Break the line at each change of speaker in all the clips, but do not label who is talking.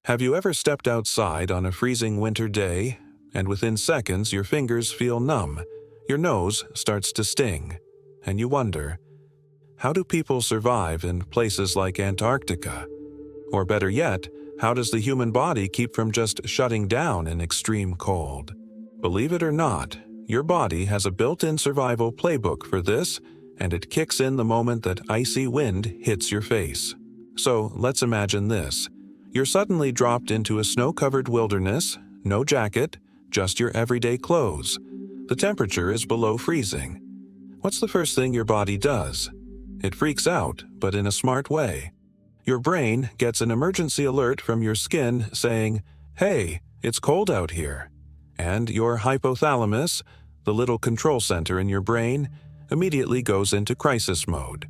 Have you ever stepped outside on a freezing winter day, and within seconds your fingers feel numb, your nose starts to sting, and you wonder, how do people survive in places like Antarctica? Or better yet, how does the human body keep from just shutting down in extreme cold? Believe it or not, your body has a built-in survival playbook for this, and it kicks in the moment that icy wind hits your face. So let's imagine this. You're suddenly dropped into a snow-covered wilderness, no jacket, just your everyday clothes. The temperature is below freezing. What's the first thing your body does? It freaks out, but in a smart way. Your brain gets an emergency alert from your skin saying, "Hey, it's cold out here." And your hypothalamus, the little control center in your brain, immediately goes into crisis mode.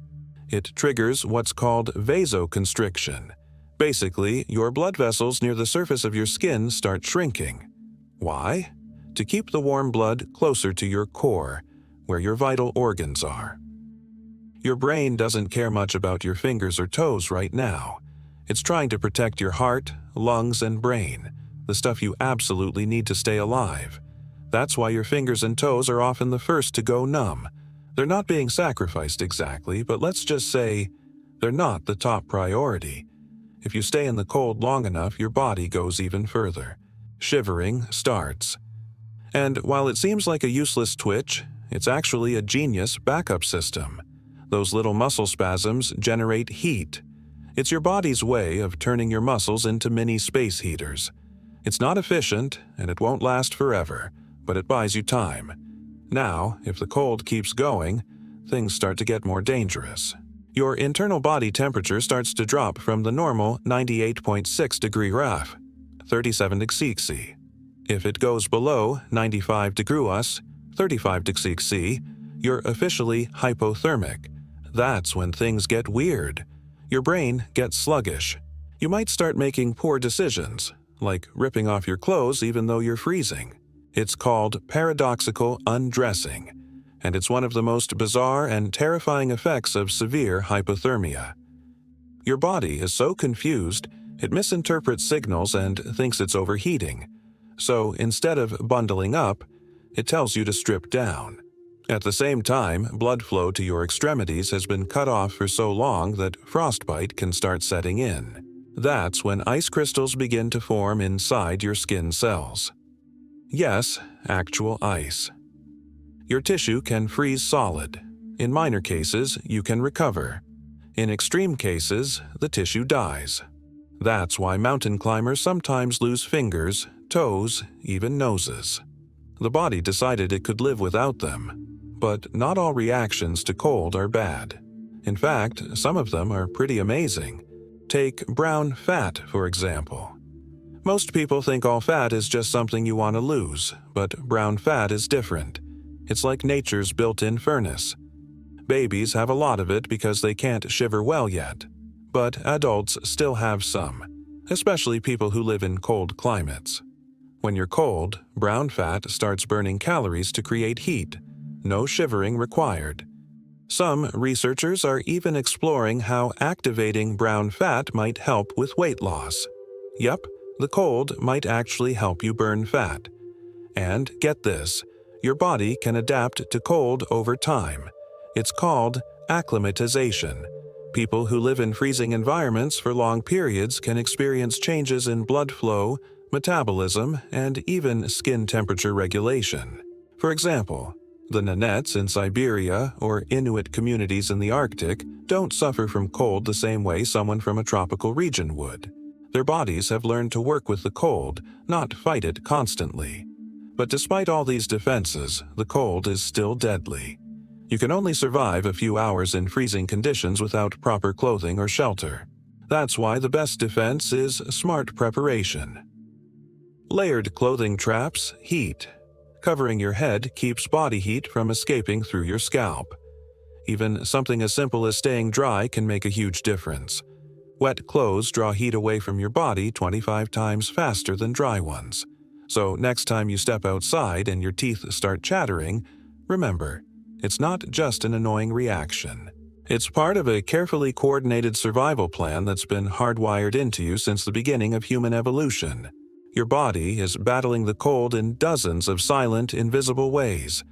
It triggers what's called vasoconstriction. Basically, your blood vessels near the surface of your skin start shrinking. Why? To keep the warm blood closer to your core, where your vital organs are. Your brain doesn't care much about your fingers or toes right now. It's trying to protect your heart, lungs, and brain, the stuff you absolutely need to stay alive. That's why your fingers and toes are often the first to go numb. They're not being sacrificed exactly, but let's just say they're not the top priority. If you stay in the cold long enough, your body goes even further. Shivering starts. And while it seems like a useless twitch, it's actually a genius backup system. Those little muscle spasms generate heat. It's your body's way of turning your muscles into mini space heaters. It's not efficient, and it won't last forever, but it buys you time. Now, if the cold keeps going, things start to get more dangerous. Your internal body temperature starts to drop from the normal 98.6 degree ref, 37 degrees C. If it goes below 95 degrees, 35 degrees C, you're officially hypothermic. That's when things get weird. Your brain gets sluggish. You might start making poor decisions, like ripping off your clothes even though you're freezing. It's called paradoxical undressing, and it's one of the most bizarre and terrifying effects of severe hypothermia. Your body is so confused, it misinterprets signals and thinks it's overheating. So instead of bundling up, it tells you to strip down. At the same time, blood flow to your extremities has been cut off for so long that frostbite can start setting in. That's when ice crystals begin to form inside your skin cells. Yes, actual ice. Your tissue can freeze solid. In minor cases, you can recover. In extreme cases, the tissue dies. That's why mountain climbers sometimes lose fingers, toes, even noses. The body decided it could live without them. But not all reactions to cold are bad. In fact, some of them are pretty amazing. Take brown fat, for example. Most people think all fat is just something you want to lose, but brown fat is different. It's like nature's built-in furnace. Babies have a lot of it because they can't shiver well yet, but adults still have some, especially people who live in cold climates. When you're cold, brown fat starts burning calories to create heat. No shivering required. Some researchers are even exploring how activating brown fat might help with weight loss. Yep, the cold might actually help you burn fat. And get this, your body can adapt to cold over time. It's called acclimatization. People who live in freezing environments for long periods can experience changes in blood flow, metabolism, and even skin temperature regulation. For example, the Nenets in Siberia or Inuit communities in the Arctic don't suffer from cold the same way someone from a tropical region would. Their bodies have learned to work with the cold, not fight it constantly. But despite all these defenses, the cold is still deadly. You can only survive a few hours in freezing conditions without proper clothing or shelter. That's why the best defense is smart preparation. Layered clothing traps heat. Covering your head keeps body heat from escaping through your scalp. Even something as simple as staying dry can make a huge difference. Wet clothes draw heat away from your body 25 times faster than dry ones. So next time you step outside and your teeth start chattering, remember, it's not just an annoying reaction. It's part of a carefully coordinated survival plan that's been hardwired into you since the beginning of human evolution. Your body is battling the cold in dozens of silent, invisible ways.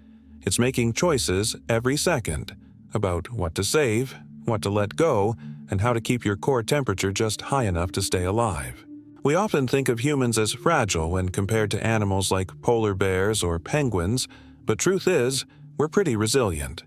It's making choices every second about what to save, what to let go, and how to keep your core temperature just high enough to stay alive. We often think of humans as fragile when compared to animals like polar bears or penguins, but truth is, we're pretty resilient.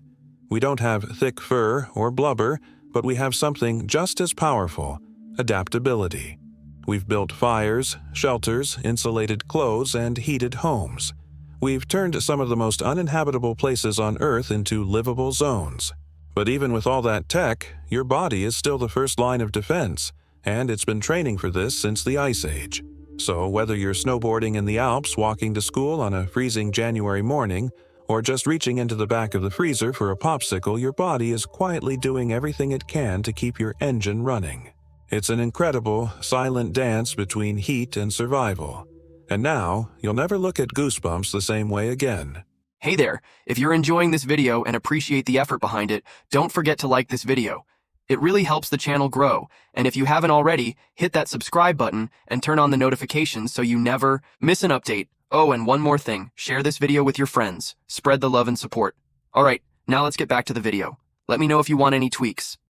We don't have thick fur or blubber, but we have something just as powerful: adaptability. We've built fires, shelters, insulated clothes, and heated homes. We've turned some of the most uninhabitable places on Earth into livable zones. But even with all that tech, your body is still the first line of defense, and it's been training for this since the Ice Age. So whether you're snowboarding in the Alps, walking to school on a freezing January morning, or just reaching into the back of the freezer for a popsicle, your body is quietly doing everything it can to keep your engine running. It's an incredible, silent dance between heat and survival. And now, you'll never look at Goosebumps the same way again.
Hey there, if you're enjoying this video and appreciate the effort behind it, don't forget to like this video. It really helps the channel grow, and if you haven't already, hit that subscribe button and turn on the notifications so you never miss an update. Oh, and one more thing, share this video with your friends. Spread the love and support. Alright, now let's get back to the video. Let me know if you want any tweaks.